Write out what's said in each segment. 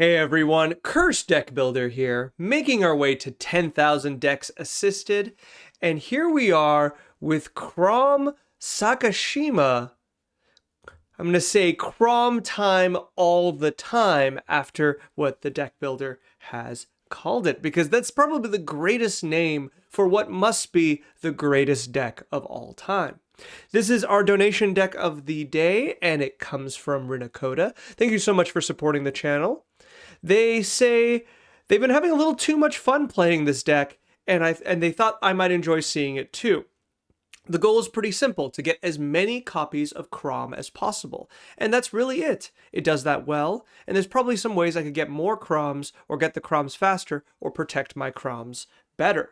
Hey everyone, Curse Deck Builder here, making our way to 10,000 decks assisted, and here we are with Crom Sakashima. I'm going to say Crom time all the time after what the deck builder has called it, because that's probably the greatest name for what must be the greatest deck of all time. This is our donation deck of the day, and it comes from Rinakoda. Thank you so much for supporting the channel. They say they've been having a little too much fun playing this deck, and they thought I might enjoy seeing it too. The goal is pretty simple, to get as many copies of Crom as possible, and that's really it. It does that well, and there's probably some ways I could get more Croms, or get the Croms faster, or protect my Croms better.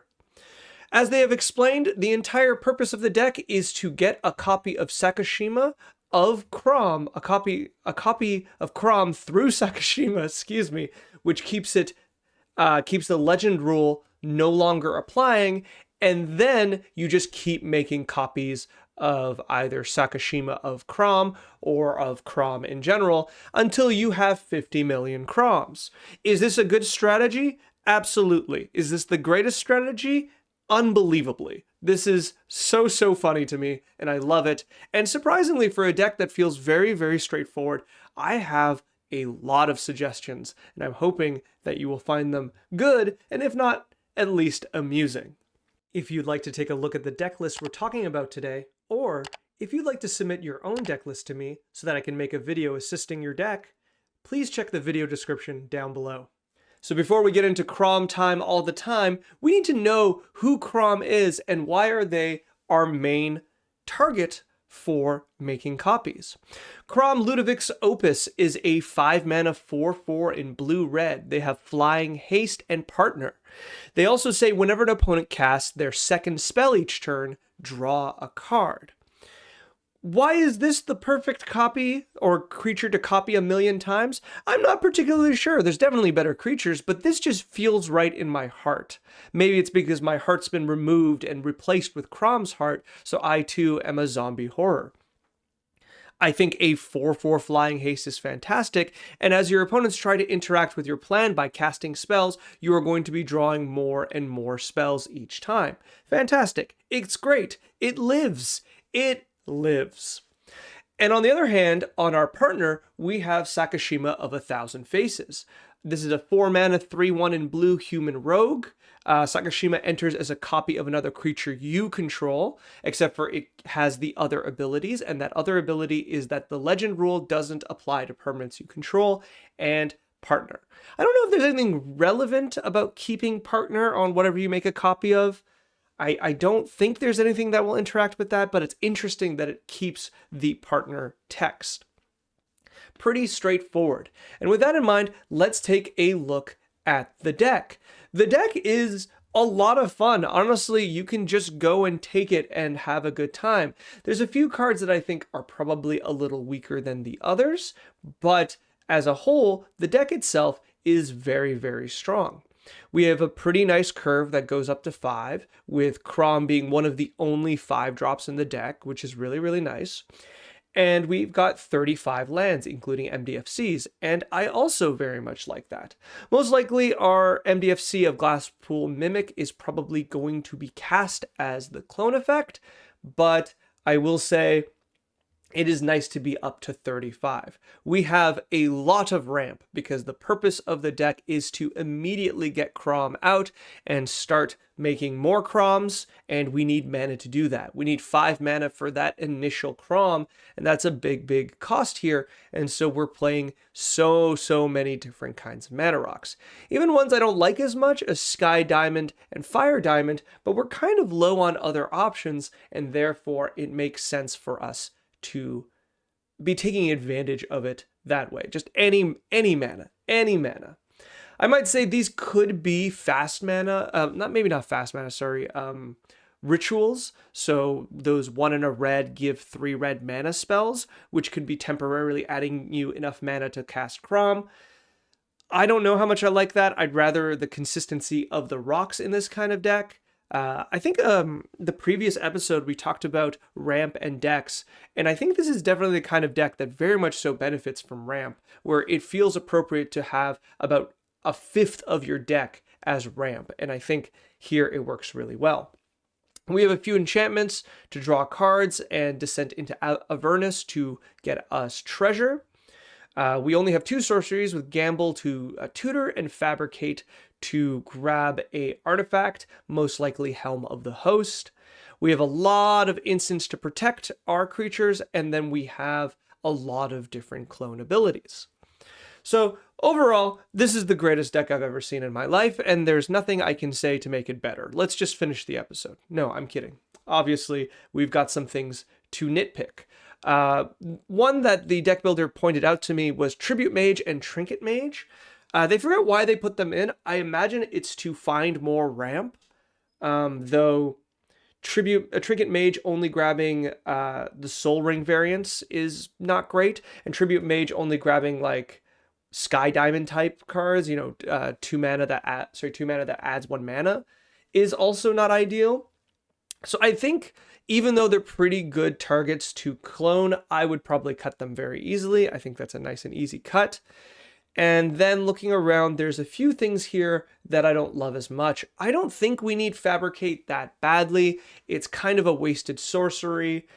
As they have explained, the entire purpose of the deck is to get a copy of Sakashima of Crom, a copy of Crom through Sakashima, which keeps the legend rule no longer applying, and then you just keep making copies of either Sakashima of Crom or of Crom in general until you have 50 million Croms. Is this a good strategy? Absolutely. Is this the greatest strategy? Unbelievably. This is so funny to me, and I love it. And surprisingly, for a deck that feels very straightforward, I have a lot of suggestions, and I'm hoping that you will find them good, and if not, at least amusing. If you'd like to take a look at the deck list we're talking about today, or if you'd like to submit your own deck list to me so that I can make a video assisting your deck, please check the video description down below. So before we get into Crom time all the time, we need to know who Crom is and why are they our main target for making copies. Crom Ludovic's Opus is a 5-mana 4/4 in blue-red. They have Flying, Haste, and Partner. They also say whenever an opponent casts their second spell each turn, draw a card. Why is this the perfect copy or creature to copy a million times? I'm not particularly sure. There's definitely better creatures, but this just feels right in my heart. Maybe it's because my heart's been removed and replaced with Crom's heart, so I too am a zombie horror. I think a 4/4 Flying Haste is fantastic, and as your opponents try to interact with your plan by casting spells, you are going to be drawing more and more spells each time. Fantastic. It's great. It lives. It lives. And on the other hand, on our partner, we have Sakashima of 1,000 Faces. This is a 4-mana 3/1 in blue human rogue. Sakashima enters as a copy of another creature you control, except for it has the other abilities, and that other ability is that the legend rule doesn't apply to permanents you control, and partner. I don't know if there's anything relevant about keeping partner on whatever you make a copy of. I don't think there's anything that will interact with that, but it's interesting that it keeps the partner text. Pretty straightforward. And with that in mind, let's take a look at the deck. The deck is a lot of fun. Honestly, you can just go and take it and have a good time. There's a few cards that I think are probably a little weaker than the others, but as a whole, the deck itself is very strong. We have a pretty nice curve that goes up to 5, with Crom being one of the only 5-drops in the deck, which is really nice. And we've got 35 lands, including MDFCs, and I also very much like that. Most likely, our MDFC of Glasspool Mimic is probably going to be cast as the clone effect, but I will say it is nice to be up to 35. We have a lot of ramp because the purpose of the deck is to immediately get Crom out and start making more Croms, and we need mana to do that. We need 5 mana for that initial Crom, and that's a big cost here, and so we're playing so many different kinds of mana rocks. Even ones I don't like as much as Sky Diamond and Fire Diamond, but we're kind of low on other options, and therefore it makes sense for us to be taking advantage of it that way. Just any mana. I might say these could be fast mana, not fast mana, sorry, rituals. So those 1 and a red give 3 red mana spells, which could be temporarily adding you enough mana to cast Crom. I don't know how much I like that. I'd rather the consistency of the rocks in this kind of deck. I think the previous episode we talked about ramp and decks, and I think this is definitely the kind of deck that very much so benefits from ramp, where it feels appropriate to have about a fifth of your deck as ramp, and I think here it works really well. We have a few enchantments to draw cards and Descent into Avernus to get us treasure. We only have 2 sorceries with Gamble to tutor and Fabricate to grab a artifact, most likely Helm of the Host. We have a lot of instants to protect our creatures, and then we have a lot of different clone abilities. So overall, this is the greatest deck I've ever seen in my life, and there's nothing I can say to make it better. Let's just finish the episode. No, I'm kidding. Obviously, we've got some things to nitpick. One that the deck builder pointed out to me was Tribute Mage and Trinket Mage. They forgot why they put them in. I imagine it's to find more ramp, though Trinket Mage only grabbing the Soul Ring variants is not great, and Tribute Mage only grabbing like Sky Diamond type cards, 2 mana that adds 1 mana, is also not ideal. So I think even though they're pretty good targets to clone, I would probably cut them very easily. I think that's a nice and easy cut. And then looking around, there's a few things here that I don't love as much. I don't think we need Fabricate that badly. It's kind of a wasted sorcery.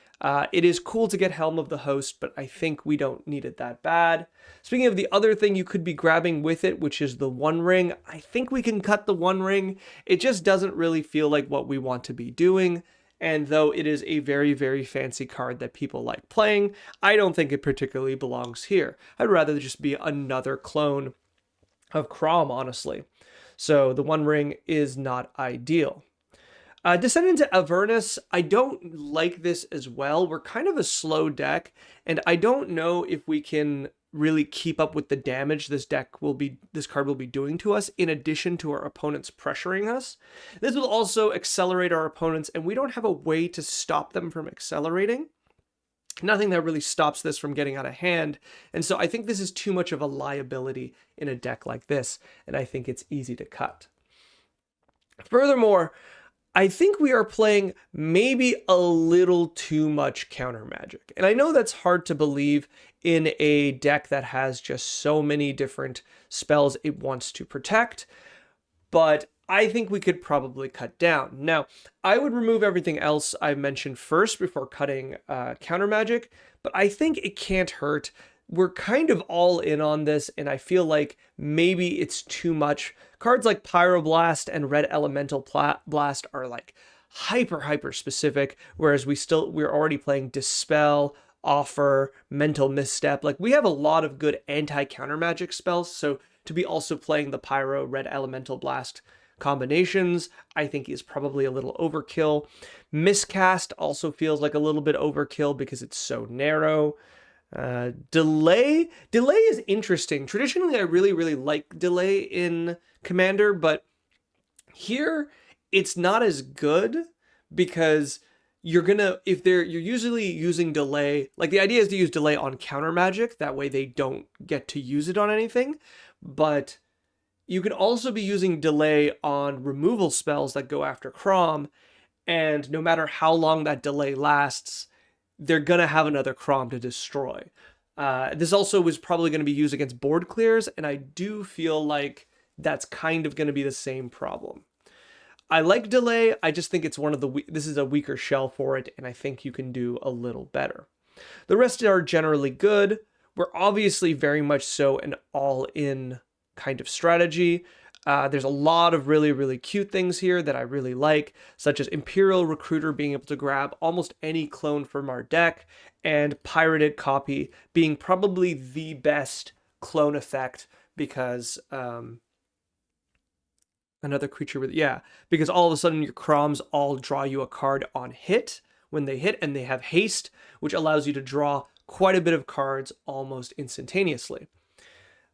It is cool to get Helm of the Host, but I think we don't need it that bad. Speaking of the other thing you could be grabbing with it, which is the One Ring, I think we can cut the One Ring. It just doesn't really feel like what we want to be doing. And though it is a very, very fancy card that people like playing, I don't think it particularly belongs here. I'd rather just be another clone of Crom, honestly. So the One Ring is not ideal. Descend into Avernus, I don't like this as well. We're kind of a slow deck, and I don't know if we can really keep up with the damage this card will be doing to us, in addition to our opponents pressuring us. This will also accelerate our opponents, and we don't have a way to stop them from accelerating. Nothing that really stops this from getting out of hand, and so I think this is too much of a liability in a deck like this, and I think it's easy to cut. Furthermore, I think we are playing maybe a little too much counter magic. And I know that's hard to believe in a deck that has just so many different spells it wants to protect, but I think we could probably cut down. Now, I would remove everything else I mentioned first before cutting counter magic, but I think it can't hurt. We're kind of all in on this, and I feel like maybe it's too much. Cards like Pyroblast and Red Elemental Blast are like hyper specific, whereas we're already playing Dispel, Offer, Mental Misstep. Like, we have a lot of good anti-counter magic spells, so to be also playing the Pyro Red Elemental Blast combinations, I think is probably a little overkill. Miscast also feels like a little bit overkill because it's so narrow. Delay is interesting. Traditionally, I really like delay in Commander, but here it's not as good because you're usually using delay. Like, the idea is to use delay on counter magic, that way they don't get to use it on anything, but you can also be using delay on removal spells that go after Crom, and no matter how long that delay lasts, they're going to have another Crom to destroy. This also was probably going to be used against board clears, and I do feel like that's kind of going to be the same problem. I like delay, I just think it's this is a weaker shell for it, and I think you can do a little better. The rest are generally good. We're obviously very much so an all-in kind of strategy. There's a lot of really cute things here that I really like, such as Imperial Recruiter being able to grab almost any clone from our deck, and Pirated Copy being probably the best clone effect because because all of a sudden your Croms all draw you a card on hit when they hit, and they have haste, which allows you to draw quite a bit of cards almost instantaneously.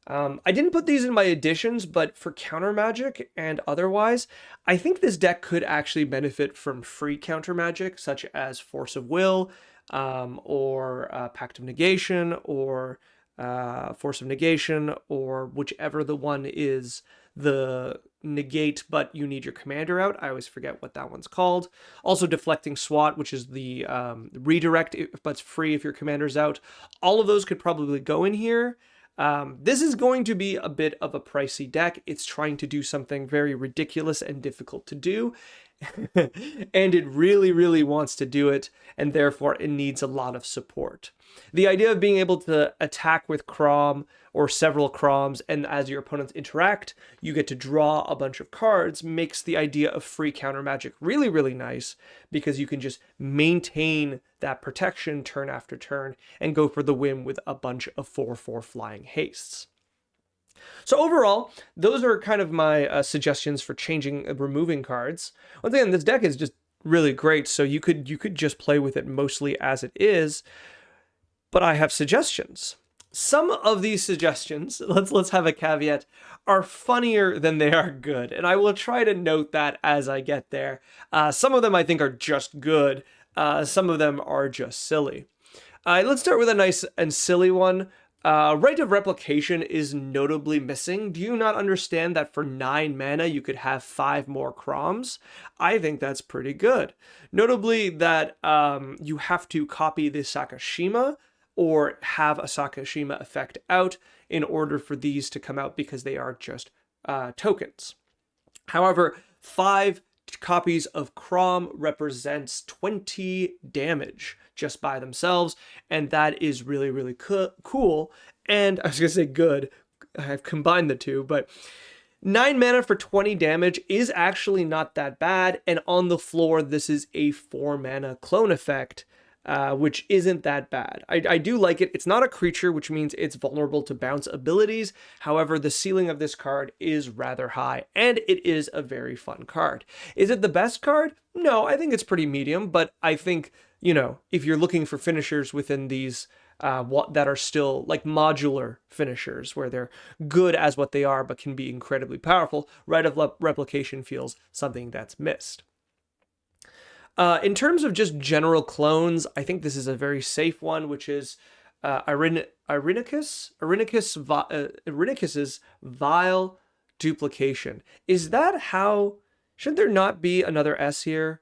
I didn't put these in my additions, but for counter magic and otherwise, I think this deck could actually benefit from free counter magic, such as Force of Will, or Pact of Negation, or Force of Negation, or whichever the one is the negate, but you need your commander out. I always forget what that one's called. Also deflecting SWAT, which is the redirect, but it's free if your commander's out. All of those could probably go in here. This is going to be a bit of a pricey deck. It's trying to do something very ridiculous and difficult to do. And it really, really wants to do it, and therefore it needs a lot of support. The idea of being able to attack with Crom or several Croms, and as your opponents interact, you get to draw a bunch of cards, makes the idea of free counter magic really, really nice, because you can just maintain that protection turn after turn and go for the win with a bunch of 4/4 flying hastes. So overall, those are kind of my suggestions for changing, removing cards. Once again, this deck is just really great, so you could just play with it mostly as it is. But I have suggestions. Some of these suggestions, let's have a caveat, are funnier than they are good, and I will try to note that as I get there. Some of them I think are just good. Some of them are just silly. Let's start with a nice and silly one. Rite of Replication is notably missing. Do you not understand that for 9 mana you could have 5 more Croms? I think that's pretty good. Notably that you have to copy the Sakashima or have a Sakashima effect out in order for these to come out, because they are just tokens. However, 5 copies of Crom represents 20 damage just by themselves, and that is really, really cool. And I was gonna say good, I've combined the two, but 9 mana for 20 damage is actually not that bad, and on the floor this is a 4 mana clone effect, which isn't that bad. I do like it. It's not a creature, which means it's vulnerable to bounce abilities. However, the ceiling of this card is rather high, and it is a very fun card. Is it the best card? No, I think it's pretty medium, but I think, you know, if you're looking for finishers within these that are still like modular finishers, where they're good as what they are, but can be incredibly powerful, Rite of Replication feels something that's missed. In terms of just general clones, I think this is a very safe one, which is Irenicus's Vile Duplication. Is that how... Should there not be another S here?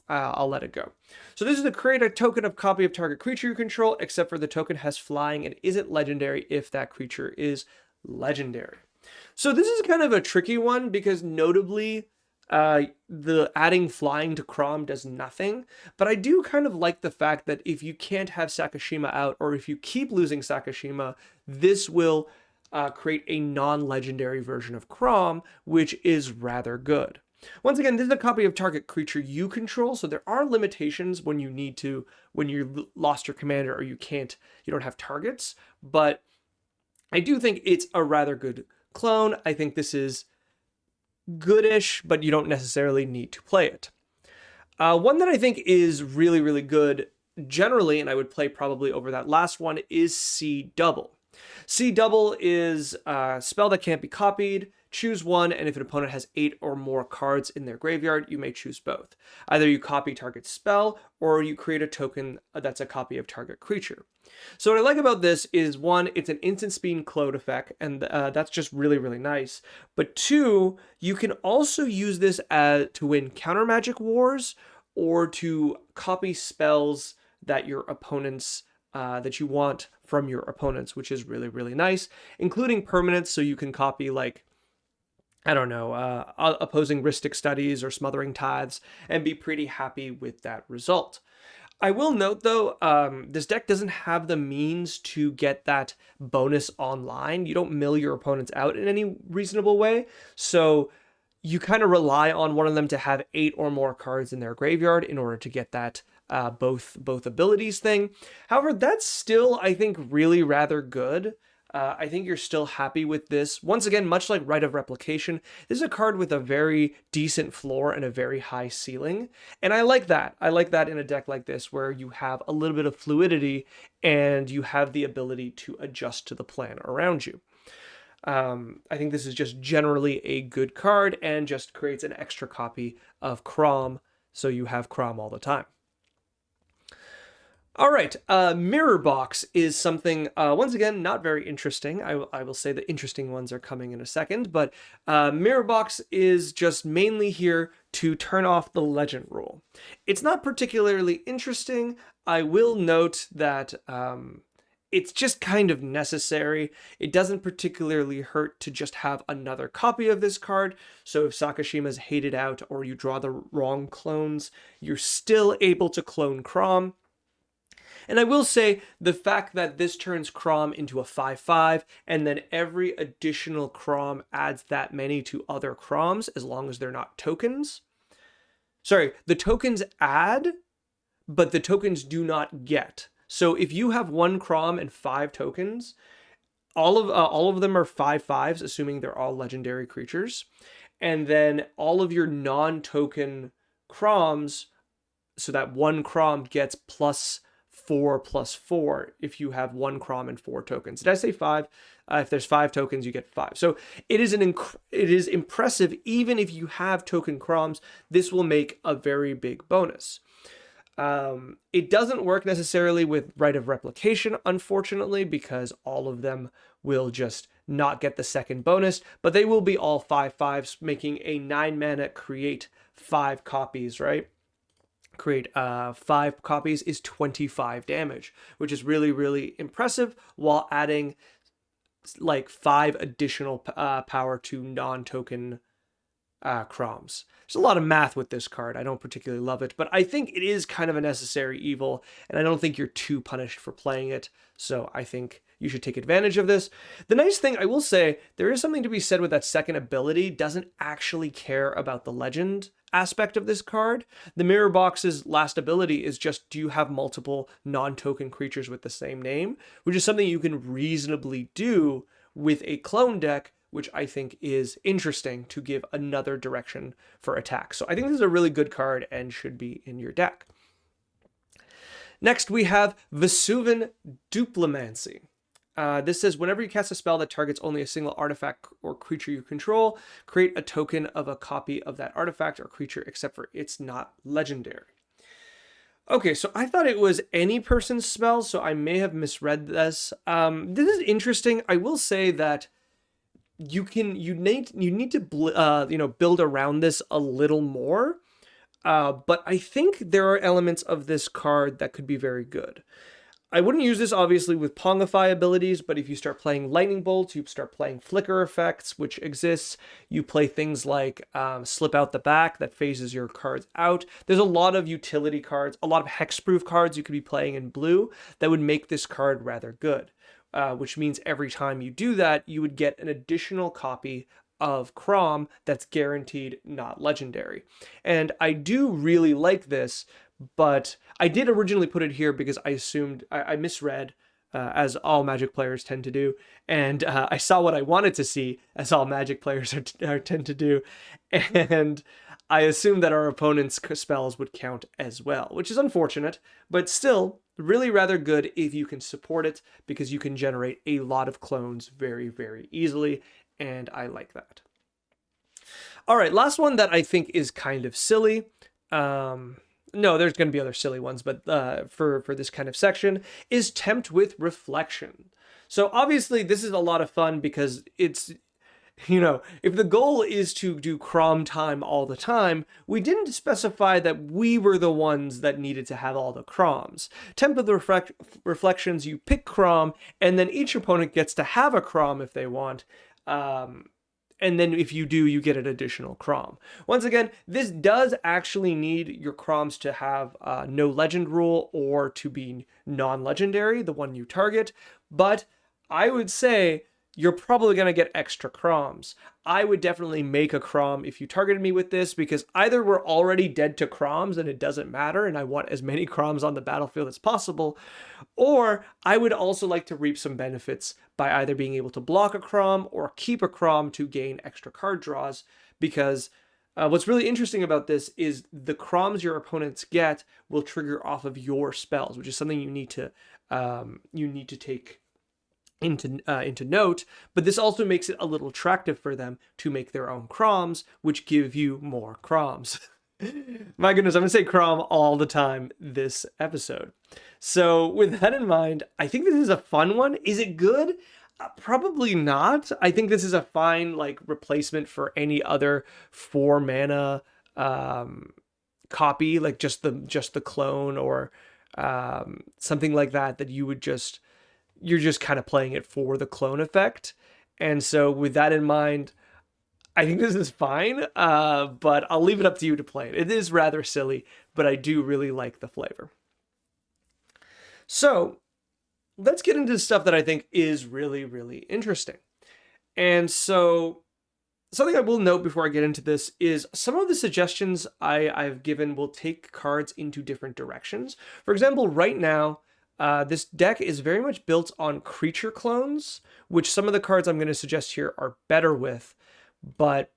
I'll let it go. So this is to create a token of copy of target creature you control, except for the token has flying and isn't legendary if that creature is legendary. So this is kind of a tricky one, because notably... the adding flying to Crom does nothing, but I do kind of like the fact that if you can't have Sakashima out, or if you keep losing Sakashima, this will create a non-legendary version of Crom, which is rather good. Once again, this is a copy of target creature you control, so there are limitations when you lost your commander or you don't have targets, but I do think it's a rather good clone. I think this is goodish, but you don't necessarily need to play it. One that I think is really, really good generally, and I would play probably over that last one, is C Double. C Double is a spell that can't be copied. Choose one, and if an opponent has 8 or more cards in their graveyard, you may choose both. Either you copy target spell, or you create a token that's a copy of target creature. So what I like about this is, 1, it's an instant speed clone effect, and that's just really, really nice. But 2, you can also use this to win counter magic wars, or to copy spells that your opponents that you want from your opponents, which is really, really nice, including permanents. So you can copy, like, I don't know, opposing Rhystic Studies or Smothering Tithes, and be pretty happy with that result. I will note, though, this deck doesn't have the means to get that bonus online. You don't mill your opponents out in any reasonable way, so you kind of rely on one of them to have 8 or more cards in their graveyard in order to get that both abilities thing. However, that's still, I think, really rather good. I think you're still happy with this. Once again, much like Rite of Replication, this is a card with a very decent floor and a very high ceiling. And I like that. I like that in a deck like this, where you have a little bit of fluidity and you have the ability to adjust to the plan around you. I think this is just generally a good card, and just creates an extra copy of Crom, so you have Crom all the time. All right, Mirror Box is something, once again, not very interesting. I will say the interesting ones are coming in a second, but Mirror Box is just mainly here to turn off the legend rule. It's not particularly interesting. I will note that it's just kind of necessary. It doesn't particularly hurt to just have another copy of this card, so if Sakashima's hated out or you draw the wrong clones, you're still able to clone Crom. And I will say the fact that this turns Crom into a 5/5, and then every additional Crom adds that many to other Croms as long as they're not tokens. Sorry, the tokens add, but the tokens do not get. So if you have one Crom and 5 tokens, all of them are 5/5s, assuming they're all legendary creatures. And then all of your non-token Croms, so that one Crom gets +4/+4 if you have one Crom and 4 tokens. Did I say 5? If there's 5 tokens, you get 5. So it is impressive. Even if you have token Croms, this will make a very big bonus. It doesn't work necessarily with Rite of Replication, unfortunately, because all of them will just not get the second bonus, but they will be all 5/5s, making a 9 mana create 5 copies, right? Create 5 copies is 25 damage, which is really, really impressive, while adding like 5 additional power to non-token Croms. There's a lot of math with this card. I don't particularly love it, but I think it is kind of a necessary evil, and I don't think you're too punished for playing it, so I think you should take advantage of this. The nice thing, I will say, there is something to be said with that second ability, doesn't actually care about the legend aspect of this card. The Mirror Box's last ability is just, do you have multiple non-token creatures with the same name, which is something you can reasonably do with a clone deck, which I think is interesting to give another direction for attack. So I think this is a really good card and should be in your deck. Next, we have Vesuvan Duplimancy. This says, whenever you cast a spell that targets only a single artifact or creature you control, create a token of a copy of that artifact or creature, except for it's not legendary. Okay, so I thought it was any person's spell, so I may have misread this. This is interesting. I will say that you need to build around this a little more, but I think there are elements of this card that could be very good. I wouldn't use this obviously with Pongify abilities, but if you start playing Lightning Bolts, you start playing Flicker effects, which exists, you play things like Slip Out the Back that phases your cards out. There's a lot of utility cards, a lot of hexproof cards you could be playing in blue that would make this card rather good. Which means every time you do that, you would get an additional copy of Crom that's guaranteed not legendary. And I do really like this, but I did originally put it here because I assumed, I misread, as all Magic players tend to do, and I saw what I wanted to see, as all Magic players tend to do, and I assumed that our opponent's spells would count as well, which is unfortunate, but still really rather good if you can support it, because you can generate a lot of clones very, very easily, and I like that. All right, last one that I think is kind of silly. No, there's going to be other silly ones, but for this kind of section, is Tempt with Reflection. So obviously this is a lot of fun because it's, if the goal is to do Crom time all the time, we didn't specify that we were the ones that needed to have all the Croms. Tempt with Reflections, you pick Crom, and then each opponent gets to have a Crom if they want. And then if you do, you get an additional Crom. Once again, this does actually need your Croms to have no legend rule or to be non-legendary, the one you target. But I would say you're probably going to get extra Croms. I would definitely make a Crom if you targeted me with this, because either we're already dead to Croms and it doesn't matter and I want as many Croms on the battlefield as possible, or I would also like to reap some benefits by either being able to block a Crom or keep a Crom to gain extra card draws, because what's really interesting about this is the Croms your opponents get will trigger off of your spells, which is something you need to take into note, but this also makes it a little attractive for them to make their own Croms, which give you more Croms. My goodness, I'm gonna say Crom all the time this episode. So with that in mind, I think this is a fun one. Is it good? Probably not. I think this is a fine like replacement for any other 4 mana copy, like just the clone or something like that you would you're just kind of playing it for the clone effect. And so with that in mind, I think this is fine, but I'll leave it up to you to play it. It is rather silly, but I do really like the flavor. So let's get into stuff that I think is really, really interesting. And so something I will note before I get into this is some of the suggestions I've given will take cards into different directions. For example, right now, this deck is very much built on creature clones, which some of the cards I'm going to suggest here are better with. But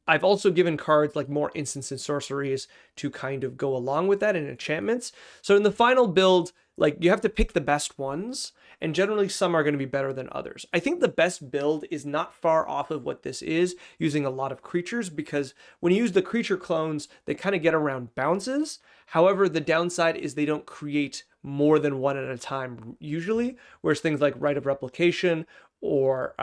I've also given cards like more instants and sorceries to kind of go along with that, and enchantments. So in the final build, like you have to pick the best ones, and generally some are going to be better than others. I think the best build is not far off of what this is, using a lot of creatures, because when you use the creature clones, they kind of get around bounces. However, the downside is they don't create more than one at a time usually, whereas things like Rite of Replication or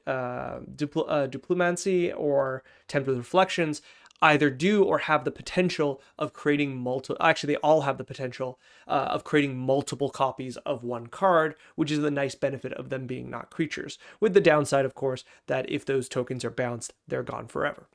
Duplomancy or Tempted Reflections either do or have the potential of creating multiple. Actually, they all have the potential of creating multiple copies of one card, which is the nice benefit of them being not creatures. With the downside, of course, that if those tokens are bounced, they're gone forever.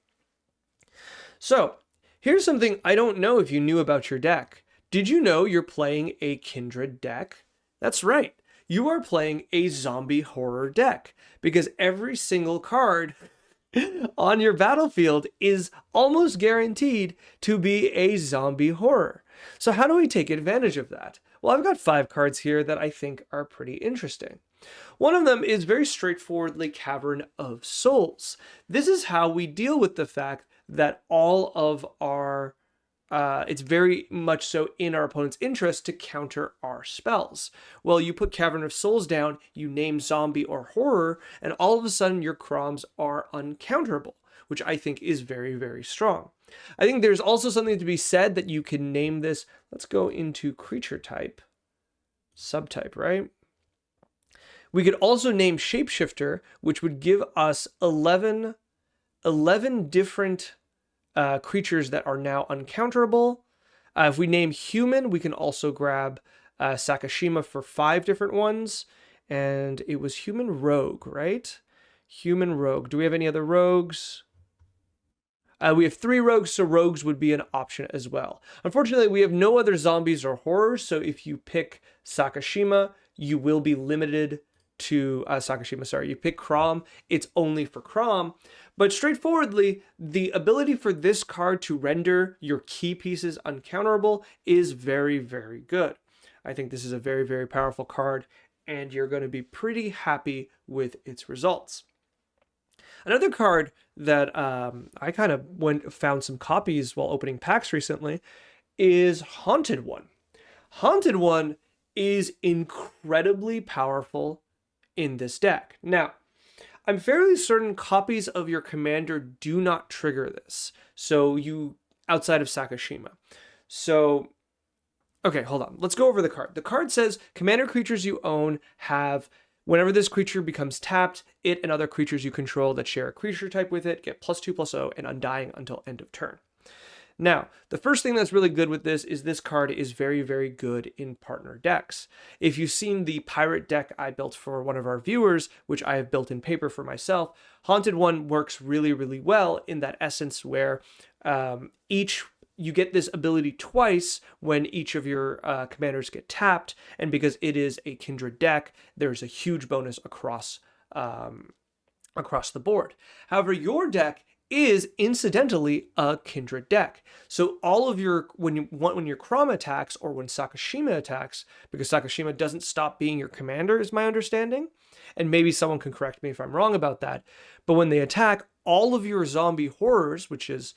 So here's something I don't know if you knew about your deck. Did you know you're playing a Kindred deck? That's right. You are playing a zombie horror deck, because every single card on your battlefield is almost guaranteed to be a zombie horror. So how do we take advantage of that? Well, I've got 5 cards here that I think are pretty interesting. One of them is very straightforwardly Cavern of Souls. This is how we deal with the fact that all of our it's very much so in our opponent's interest to counter our spells. Well, you put Cavern of Souls down, you name zombie or horror, and all of a sudden your Croms are uncounterable, which I think is very, very strong. I think there's also something to be said that you can name this. Let's go into creature type, subtype, right? We could also name Shapeshifter, which would give us 11 different creatures that are now uncounterable. If we name human, we can also grab Sakashima for 5 different ones. And it was human rogue, right? Human rogue. Do we have any other rogues? We have 3 rogues, so rogues would be an option as well. Unfortunately, we have no other zombies or horrors, so if you pick Sakashima, you will be limited to Sakashima, sorry. You pick Crom, it's only for Crom. But straightforwardly, the ability for this card to render your key pieces uncounterable is very, very good. I think this is a very, very powerful card, and you're going to be pretty happy with its results. Another card that I kind of found some copies while opening packs recently is Haunted One. Haunted One is incredibly powerful in this deck. Now, I'm fairly certain copies of your commander do not trigger this. So outside of Sakashima. So, okay, hold on. Let's go over the card. The card says commander creatures you own have, whenever this creature becomes tapped, it and other creatures you control that share a creature type with it get +2/+0 and undying until end of turn. Now, the first thing that's really good with this card is very, very good in partner decks. If you've seen the pirate deck I built for one of our viewers, which I have built in paper for myself, Haunted One works really, really well in that essence where you get this ability twice when each of your commanders get tapped, and because it is a Kindred deck, there's a huge bonus across the board. However, your deck is incidentally a Kindred deck. So all of your, when your Crom attacks or when Sakashima attacks, because Sakashima doesn't stop being your commander is my understanding, and maybe someone can correct me if I'm wrong about that, but when they attack, all of your zombie horrors, which is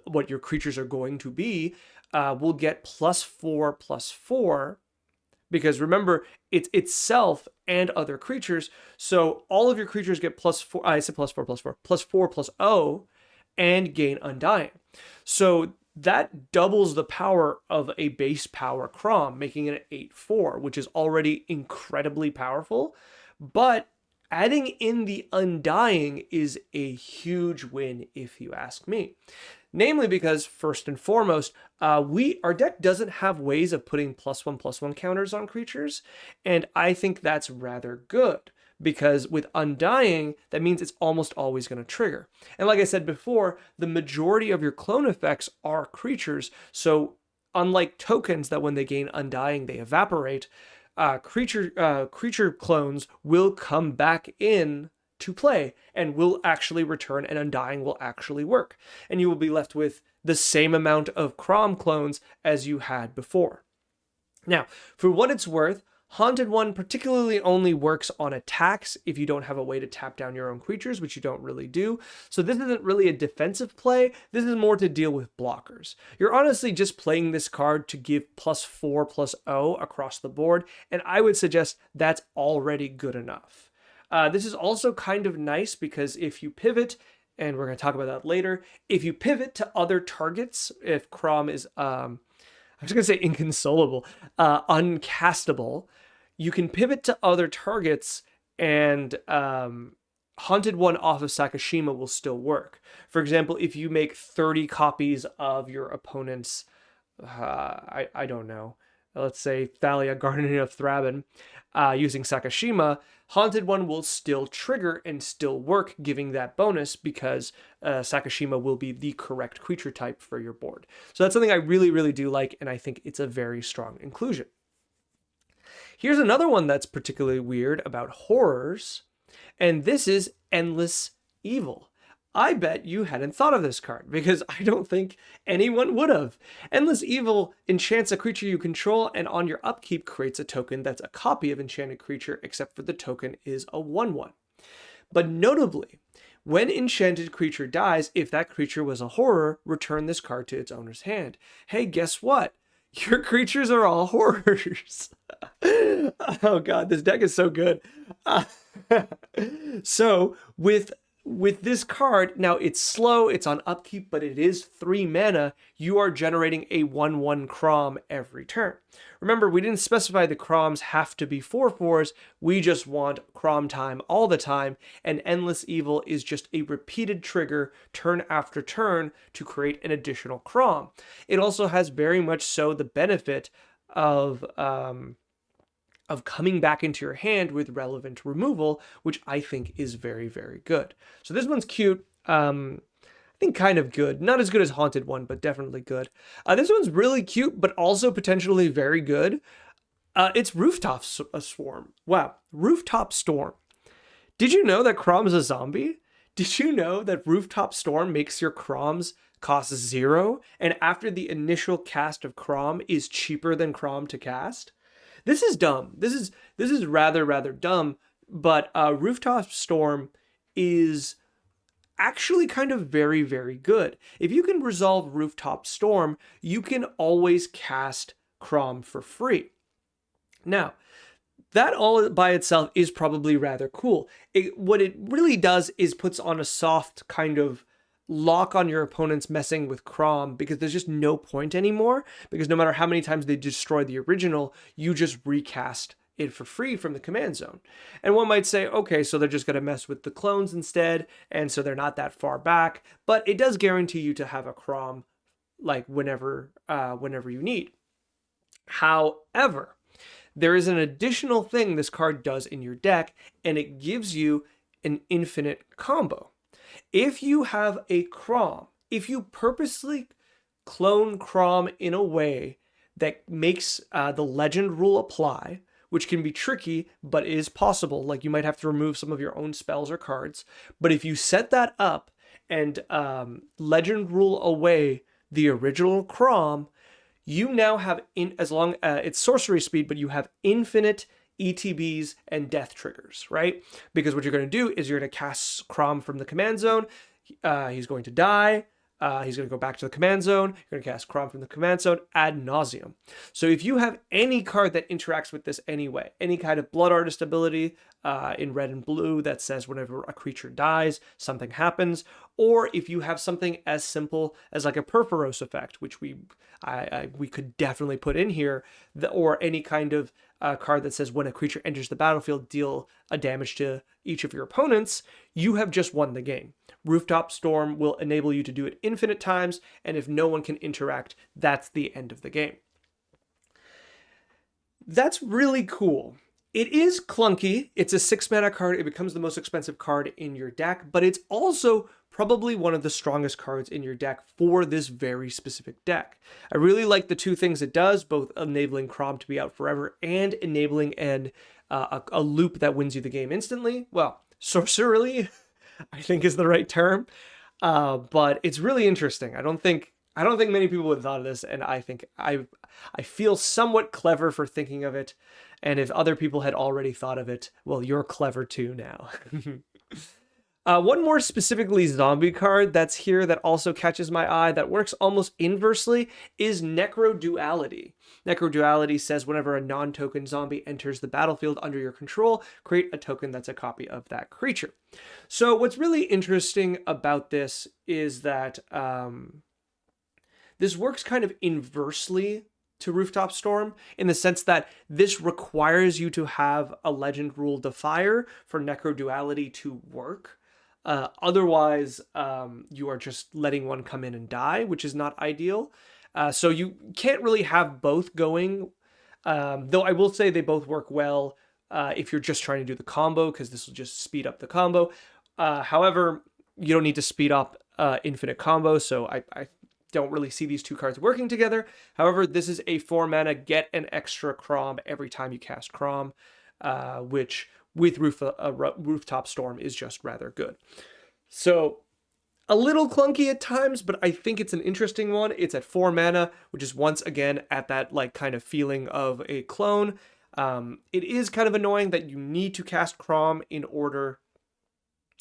what your creatures are going to be, will get +4/+4, because remember, it's itself and other creatures, so all of your creatures get +4, I said +4/+4, +4/+0, and gain Undying. So that doubles the power of a base power Crom, making it an 8/4, which is already incredibly powerful. But adding in the Undying is a huge win, if you ask me. Namely because, first and foremost, our deck doesn't have ways of putting +1/+1 counters on creatures, and I think that's rather good. Because with Undying, that means it's almost always going to trigger. And like I said before, the majority of your clone effects are creatures. So unlike tokens that when they gain Undying, they evaporate, creature clones will come back in to play and will actually return, and Undying will actually work. And you will be left with the same amount of Crom clones as you had before. Now, for what it's worth, Haunted One particularly only works on attacks if you don't have a way to tap down your own creatures, which you don't really do. So this isn't really a defensive play. This is more to deal with blockers. You're honestly just playing this card to give +4/+0 across the board, and I would suggest that's already good enough. This is also kind of nice because if you pivot, and we're going to talk about that later, if you pivot to other targets, if Crom is, I'm just going to say inconsolable, uncastable, you can pivot to other targets and Haunted One off of Sakashima will still work. For example, if you make 30 copies of your opponent's, I don't know, let's say Thalia, Guardian of Thraben, using Sakashima, Haunted One will still trigger and still work, giving that bonus because Sakashima will be the correct creature type for your board. So that's something I really, really do like, and I think it's a very strong inclusion. Here's another one that's particularly weird about horrors, and this is Endless Evil. I bet you hadn't thought of this card, because I don't think anyone would have. Endless Evil enchants a creature you control, and on your upkeep creates a token that's a copy of enchanted creature, except for the token is a 1/1. But notably, when enchanted creature dies, if that creature was a horror, return this card to its owner's hand. Hey, guess what? Your creatures are all horrors. Oh god, this deck is so good. So with this card, now it's slow, it's on upkeep, but it is 3 mana. You are generating a 1/1 Crom every turn. Remember, we didn't specify the Croms have to be 4/4s. We just want Crom time all the time, and Endless Evil is just a repeated trigger turn after turn to create an additional Crom. It also has very much so the benefit of coming back into your hand with relevant removal, which I think is very, very good. So this one's cute. I think kind of good. Not as good as Haunted One, but definitely good. This one's really cute, but also potentially very good. It's Rooftop Swarm. Wow, Rooftop Storm. Did you know that Crom's a zombie? Did you know that Rooftop Storm makes your Croms cost 0, and after the initial cast of Crom is cheaper than Crom to cast? This is dumb. This is rather dumb, but Rooftop Storm is actually kind of very, very good. If you can resolve Rooftop Storm, you can always cast Crom for free. Now, that all by itself is probably rather cool. What it really does is puts on a soft kind of lock on your opponents messing with Crom, because there's just no point anymore, because no matter how many times they destroy the original, you just recast it for free from the command zone. And one might say, okay, so they're just going to mess with the clones instead, and so they're not that far back, but it does guarantee you to have a Crom like whenever you need. However, there is an additional thing this card does in your deck, and it gives you an infinite combo. If you have a Crom, if you purposely clone Crom in a way that makes the legend rule apply, which can be tricky, but is possible, like you might have to remove some of your own spells or cards, but if you set that up and legend rule away the original Crom, you now have, it's sorcery speed, but you have infinite ETBs and death triggers, right? Because what you're going to do is you're going to cast Crom from the command zone. He's going to die. He's going to go back to the command zone. You're going to cast Crom from the command zone ad nauseum. So if you have any card that interacts with this anyway, any kind of Blood Artist ability in red and blue that says whenever a creature dies, something happens, or if you have something as simple as like a Perforos effect, which we could definitely put in here, or any kind of card that says when a creature enters the battlefield, deal a damage to each of your opponents, you have just won the game. Rooftop Storm will enable you to do it infinite times, and if no one can interact, that's the end of the game. That's really cool. It is clunky. It's a 6-mana card. It becomes the most expensive card in your deck, but it's also probably one of the strongest cards in your deck for this very specific deck. I really like the two things it does, both enabling Crom to be out forever and enabling a loop that wins you the game instantly. Well, sorcerily, I think is the right term, but it's really interesting. I don't think many people would have thought of this, and I think I feel somewhat clever for thinking of it. And if other people had already thought of it, well, you're clever too now. One more specifically zombie card that's here that also catches my eye that works almost inversely is Necro Duality. Necro Duality says whenever a non-token zombie enters the battlefield under your control, create a token that's a copy of that creature. So what's really interesting about this is that this works kind of inversely to Rooftop Storm in the sense that this requires you to have a Legend Rule Defier for Necro Duality to work. Otherwise, you are just letting one come in and die, which is not ideal. So you can't really have both going, though I will say they both work well if you're just trying to do the combo, because this will just speed up the combo. However, you don't need to speed up infinite combo, so I don't really see these two cards working together. However, this is a 4-mana get an extra Crom every time you cast Crom, which with Rooftop Storm is just rather good. So a little clunky at times, but I think it's an interesting one. It's at 4 mana, which is once again at that like kind of feeling of a clone. It is kind of annoying that you need to cast Crom in order.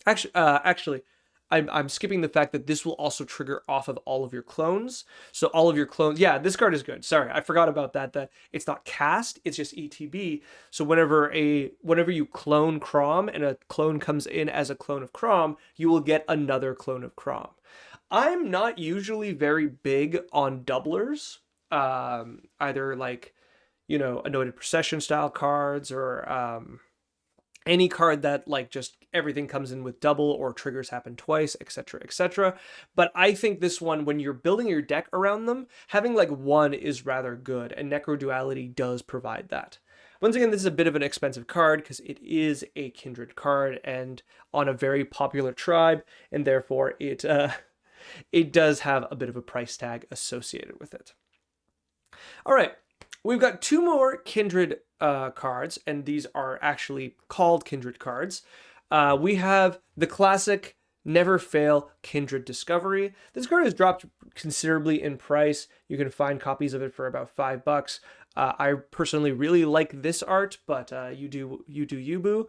Actually, I'm skipping the fact that this will also trigger off of all of your clones. So all of your clones, yeah, this card is good. Sorry, I forgot about that. That it's not cast, it's just ETB. So whenever you clone Crom and a clone comes in as a clone of Crom, you will get another clone of Crom. I'm not usually very big on doublers, either like, Anointed Procession style cards or any card that like just everything comes in with double or triggers happen twice, etc., etc. But I think this one, when you're building your deck around them, having like one is rather good, and Necro Duality does provide that. Once again, this is a bit of an expensive card because it is a Kindred card and on a very popular tribe, and therefore it does have a bit of a price tag associated with it. All right, we've got two more Kindred cards, and these are actually called Kindred cards. We have the classic Never Fail Kindred Discovery. This card has dropped considerably in price. You can find copies of it for about $5. I personally really like this art, but you do boo.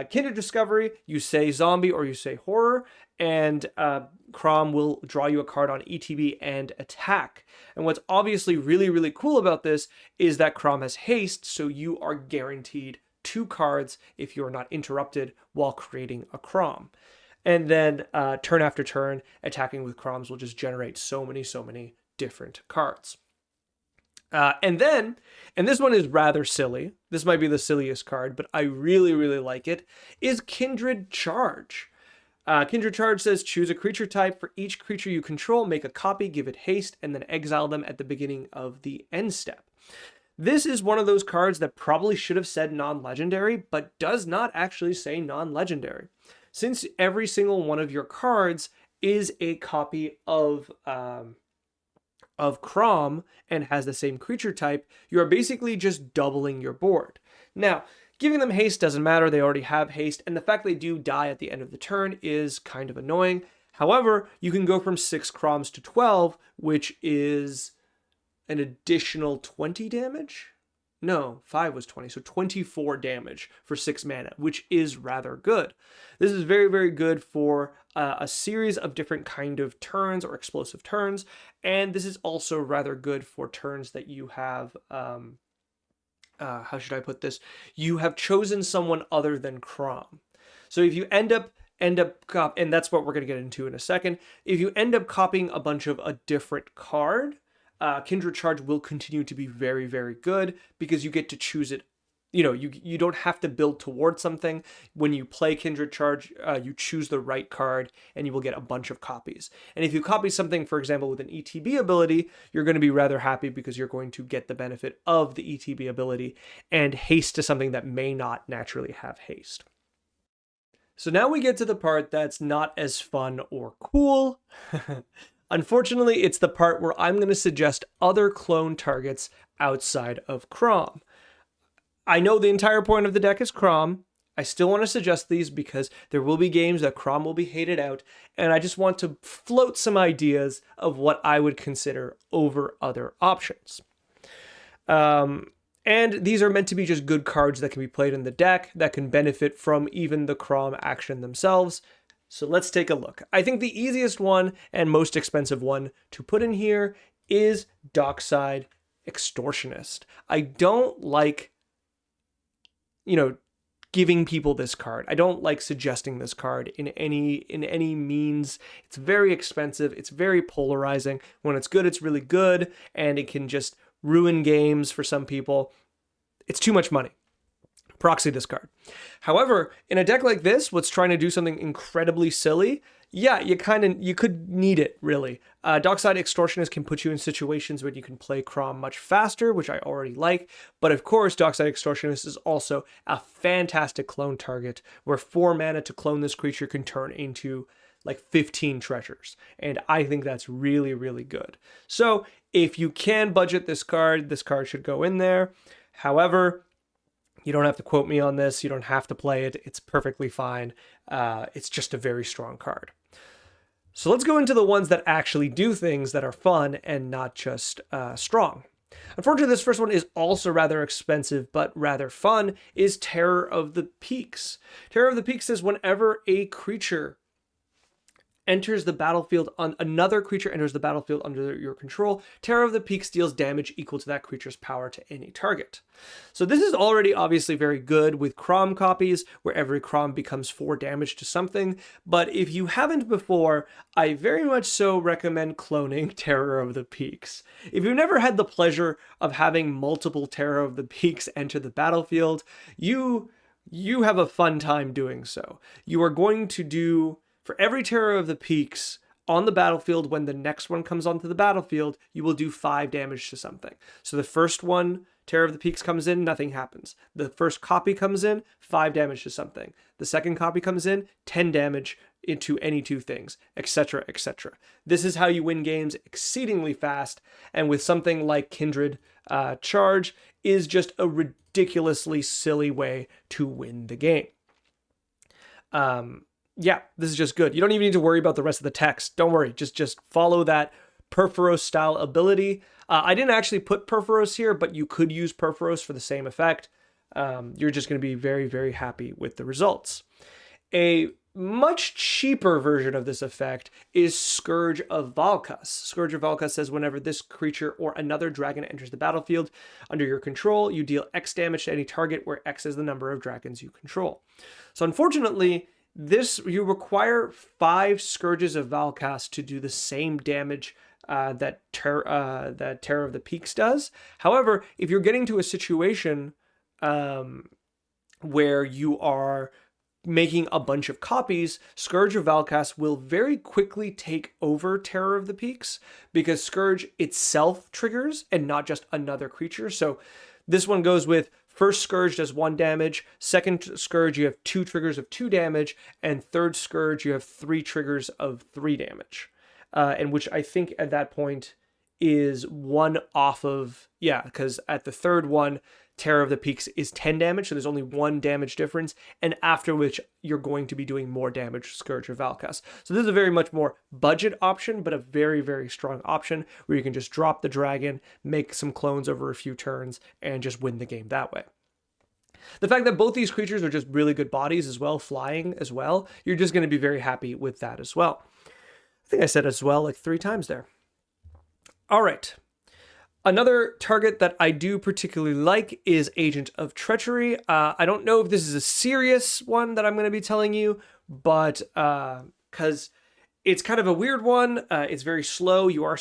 Kindred Discovery, you say zombie or you say horror, and Crom will draw you a card on ETB and attack. And what's obviously really, really cool about this is that Crom has haste, so you are guaranteed 2 cards if you're not interrupted while creating a Crom. And then turn after turn, attacking with Croms will just generate so many different cards. And this one is rather silly. This might be the silliest card, but I really, really like it, is Kindred Charge. Kindred Charge says choose a creature type. For each creature you control, make a copy, give it haste, and then exile them at the beginning of the end step. This is one of those cards that probably should have said non-legendary, but does not actually say non-legendary. Since every single one of your cards is a copy of Crom and has the same creature type, you are basically just doubling your board. Now, giving them haste doesn't matter, they already have haste, and the fact they do die at the end of the turn is kind of annoying. However, you can go from 6 Croms to 12, which is an additional 20 damage? No, 5 was 20, so 24 damage for 6 mana, which is rather good. This is very, very good for a series of different kind of turns or explosive turns, and this is also rather good for turns that you have, how should I put this? You have chosen someone other than Crom. So if you end up and that's what we're going to get into in a second. If you end up copying a bunch of a different card, Kindred Charge will continue to be very, very good because you get to choose it. You know, you don't have to build towards something. When you play Kindred Charge, you choose the right card and you will get a bunch of copies. And if you copy something, for example, with an ETB ability, you're going to be rather happy because you're going to get the benefit of the ETB ability and haste to something that may not naturally have haste. So now we get to the part that's not as fun or cool. Unfortunately, it's the part where I'm going to suggest other clone targets outside of Crom. I know the entire point of the deck is Crom. I still want to suggest these because there will be games that Crom will be hated out, and I just want to float some ideas of what I would consider over other options. And these are meant to be just good cards that can be played in the deck that can benefit from even the Crom action themselves. So let's take a look. I think the easiest one and most expensive one to put in here is Dockside Extortionist. I don't like, giving people this card. I don't like suggesting this card in any means. It's very expensive. It's very polarizing. When it's good, it's really good, and it can just ruin games for some people. It's too much money. Proxy this card. However, in a deck like this, what's trying to do something incredibly silly, yeah, you could need it, really. Dockside Extortionist can put you in situations where you can play Crom much faster, which I already like, but of course, Dockside Extortionist is also a fantastic clone target, where 4 mana to clone this creature can turn into like 15 treasures, and I think that's really, really good. So if you can budget this card should go in there. However, you don't have to quote me on this. You don't have to play it. It's perfectly fine. It's just a very strong card. So let's go into the ones that actually do things that are fun and not just strong. Unfortunately, this first one is also rather expensive, but rather fun, is Terror of the Peaks. Terror of the Peaks is whenever a creature enters the battlefield, another creature enters the battlefield under your control, Terror of the Peaks deals damage equal to that creature's power to any target. So this is already obviously very good with Crom copies, where every Crom becomes 4 damage to something, but if you haven't before, I very much so recommend cloning Terror of the Peaks. If you've never had the pleasure of having multiple Terror of the Peaks enter the battlefield, you have a fun time doing so. You are going to do, for every Terror of the Peaks on the battlefield, when the next one comes onto the battlefield, you will do 5 damage to something. So the first one, Terror of the Peaks comes in, nothing happens. The first copy comes in, 5 damage to something. The second copy comes in, 10 damage into any 2 things, etc., etc. This is how you win games exceedingly fast, and with something like Kindred Charge is just a ridiculously silly way to win the game. Yeah, this is just good. You don't even need to worry about the rest of the text. Don't worry. Just follow that Perforos style ability. I didn't actually put Perforos here, but you could use Perforos for the same effect. You're just going to be very, very happy with the results. A much cheaper version of this effect is Scourge of Vas. Scourge of Vas says whenever this creature or another dragon enters the battlefield under your control, you deal X damage to any target where X is the number of dragons you control. So unfortunately, you require 5 Scourges of Vas to do the same damage that Terror of the Peaks does. However, if you're getting to a situation where you are making a bunch of copies, Scourge of Vas will very quickly take over Terror of the Peaks, because Scourge itself triggers and not just another creature. So this one goes with first Scourge does 1 damage, second Scourge you have 2 triggers of 2 damage, and third Scourge you have 3 triggers of 3 damage. And which I think at that point is 1 off of, yeah, because at the third one, Terror of the Peaks is 10 damage, so there's only 1 damage difference, and after which you're going to be doing more damage to Scourge of Vas. So this is a very much more budget option, but a very, very strong option where you can just drop the dragon, make some clones over a few turns, and just win the game that way. The fact that both these creatures are just really good bodies as well, flying as well, you're just going to be very happy with that as well. I think I said as well like 3 times there. All right. Another target that I do particularly like is Agent of Treachery. I don't know if this is a serious one that I'm going to be telling you, but because it's kind of a weird one. It's very slow. You're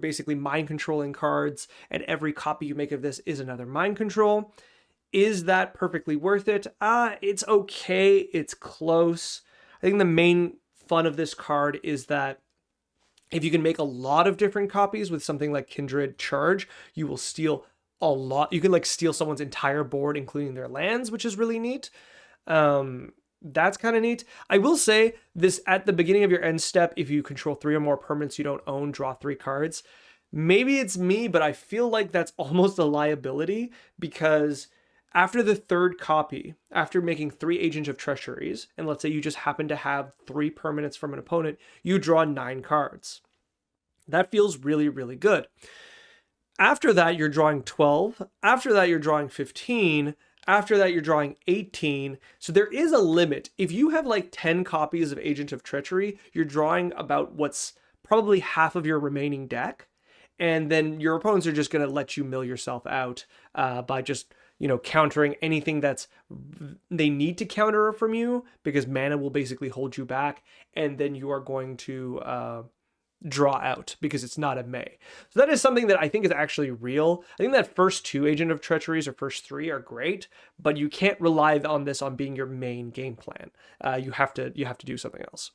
basically mind controlling cards, and every copy you make of this is another mind control. Is that perfectly worth it? It's okay. It's close. I think the main fun of this card is that if you can make a lot of different copies with something like Kindred Charge, you will steal a lot. You can like steal someone's entire board, including their lands, which is really neat. That's kind of neat. I will say this at the beginning of your end step, if you control 3 or more permanents you don't own, draw 3 cards. Maybe it's me, but I feel like that's almost a liability, because after the 3rd copy, after making 3 Agents of Treacheries, and let's say you just happen to have 3 permanents from an opponent, you draw 9 cards. That feels really, really good. After that, you're drawing 12. After that, you're drawing 15. After that, you're drawing 18. So there is a limit. If you have like 10 copies of Agent of Treachery, you're drawing about what's probably half of your remaining deck. And then your opponents are just going to let you mill yourself out by just countering anything they need to counter from you, because mana will basically hold you back, and then you are going to draw out because it's not a May. So that is something that I think is actually real. I think that first 2 Agent of Treacheries or first 3 are great, but you can't rely on this on being your main game plan. You have to do something else.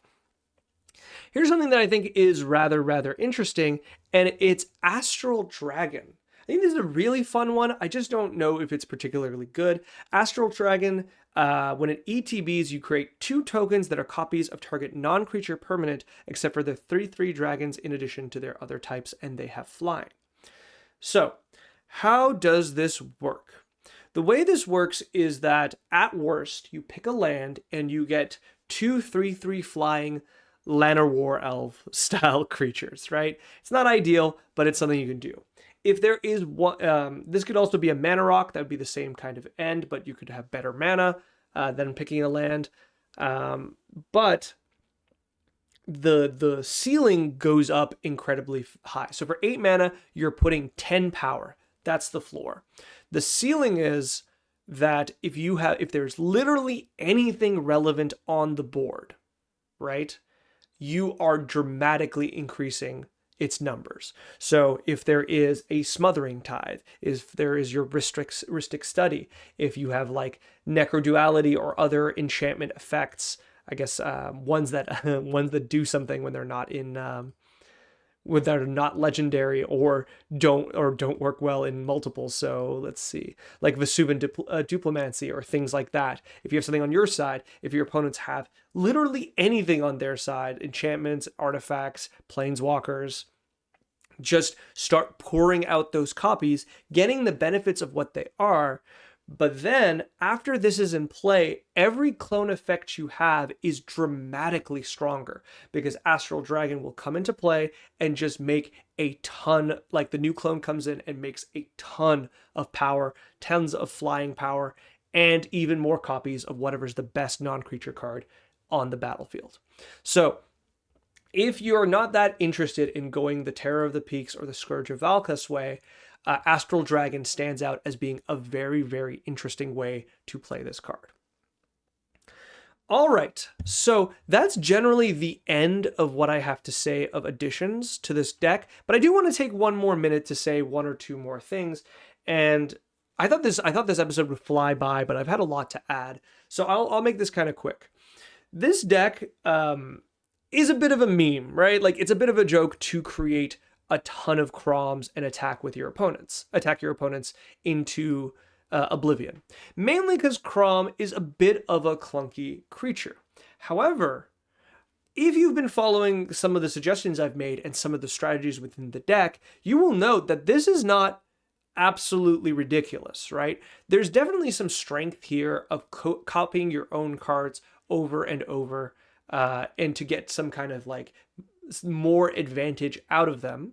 Here's something that I think is rather interesting, and it's Astral Dragon. I think this is a really fun one. I just don't know if it's particularly good. Astral Dragon, when it ETBs, you create 2 tokens that are copies of target non-creature permanent, except for the 3/3 dragons in addition to their other types, and they have flying. So, how does this work? The way this works is that, at worst, you pick a land and you get 2 3/3 flying Llanowar Elf style creatures, right? It's not ideal, but it's something you can do. If there is one, this could also be a mana rock. That would be the same kind of end, but you could have better mana than picking a land. But the ceiling goes up incredibly high. So for 8 mana, you're putting 10 power. That's the floor. The ceiling is that if there's literally anything relevant on the board, right, you are dramatically increasing its numbers. So if there is a Smothering Tithe, if there is your Rhystic Study, if you have like Necro Duality or other enchantment effects, I guess ones that do something when they're not when they're not legendary or don't work well in multiples. So let's see, like Vesuvian Diplomancy or things like that. If you have something on your side, if your opponents have literally anything on their side, enchantments, artifacts, planeswalkers, just start pouring out those copies, getting the benefits of what they are. But then after this is in play, every clone effect you have is dramatically stronger, because Astral Dragon will come into play and just make a ton, like the new clone comes in and makes a ton of power, tons of flying power, and even more copies of whatever's the best non-creature card on the battlefield. So if you're not that interested in going the Terror of the Peaks or the Scourge of Vas way, Astral Dragon stands out as being a very interesting way to play this card. All right, so that's generally the end of what I have to say of additions to this deck, but I do want to take one more minute to say 1 or 2 more things. And I thought this episode would fly by, but I've had a lot to add, so I'll make this kind of quick. This deck is a bit of a meme, right? Like, it's a bit of a joke to create a ton of Croms and attack your opponents into oblivion. Mainly because Crom is a bit of a clunky creature. However, if you've been following some of the suggestions I've made and some of the strategies within the deck, you will note that this is not absolutely ridiculous, right? There's definitely some strength here of copying your own cards over and over, and to get some kind of like more advantage out of them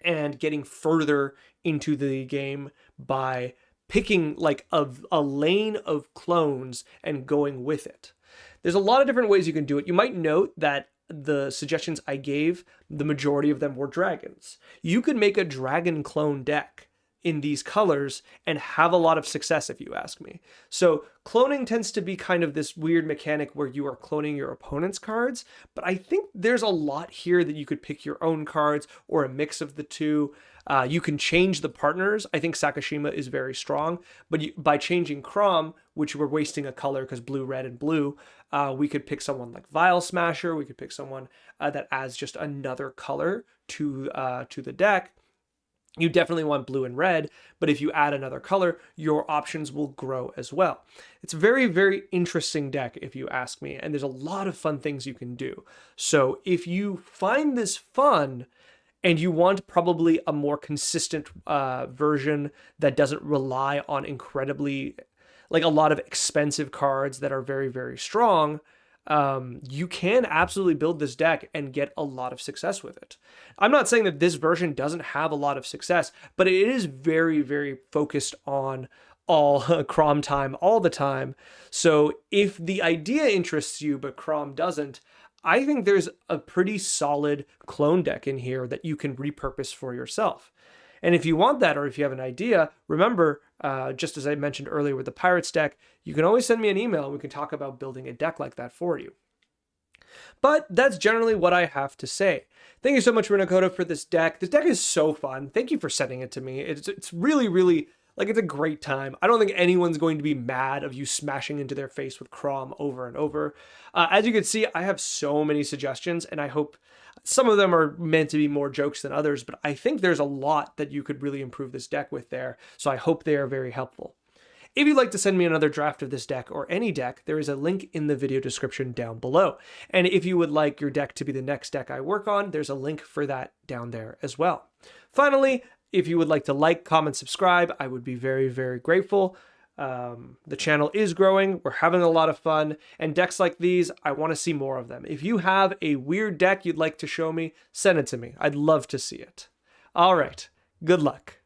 and getting further into the game by picking like a lane of clones and going with it. There's a lot of different ways you can do it. You might note that the suggestions I gave, the majority of them were dragons. You could make a dragon clone deck in these colors and have a lot of success, if you ask me. So cloning tends to be kind of this weird mechanic where you are cloning your opponent's cards, but I think there's a lot here that you could pick your own cards or a mix of the two. You can change the partners. I think Sakashima is very strong, but by changing Crom, which we're wasting a color because blue, red, and blue, we could pick someone like Vial Smasher. We could pick someone that adds just another color to the deck. You definitely want blue and red, but if you add another color, your options will grow as well. It's a very, very interesting deck, if you ask me, and there's a lot of fun things you can do. So if you find this fun, and you want probably a more consistent version that doesn't rely on incredibly, like a lot of expensive cards that are very, very strong, you can absolutely build this deck and get a lot of success with it. I'm not saying that this version doesn't have a lot of success, but it is very, very focused on all Crom time all the time. So if the idea interests you, but Crom doesn't, I think there's a pretty solid clone deck in here that you can repurpose for yourself. And if you want that, or if you have an idea, remember, just as I mentioned earlier with the Pirates deck, you can always send me an email and we can talk about building a deck like that for you. But that's generally what I have to say. Thank you so much, Rinakoda, for this deck. This deck is so fun. Thank you for sending it to me. It's really, really, like, it's a great time. I don't think anyone's going to be mad of you smashing into their face with Crom over and over. As you can see, I have so many suggestions, and I hope some of them are meant to be more jokes than others, but I think there's a lot that you could really improve this deck with there, so I hope they are very helpful. If you'd like to send me another draft of this deck or any deck, there is a link in the video description down below. And if you would like your deck to be the next deck I work on, there's a link for that down there as well. Finally, if you would like to like, comment, subscribe, I would be very, very grateful. The channel is growing, we're having a lot of fun, and decks like these, I want to see more of them. If you have a weird deck you'd like to show me, send it to me. I'd love to see it. All right, good luck.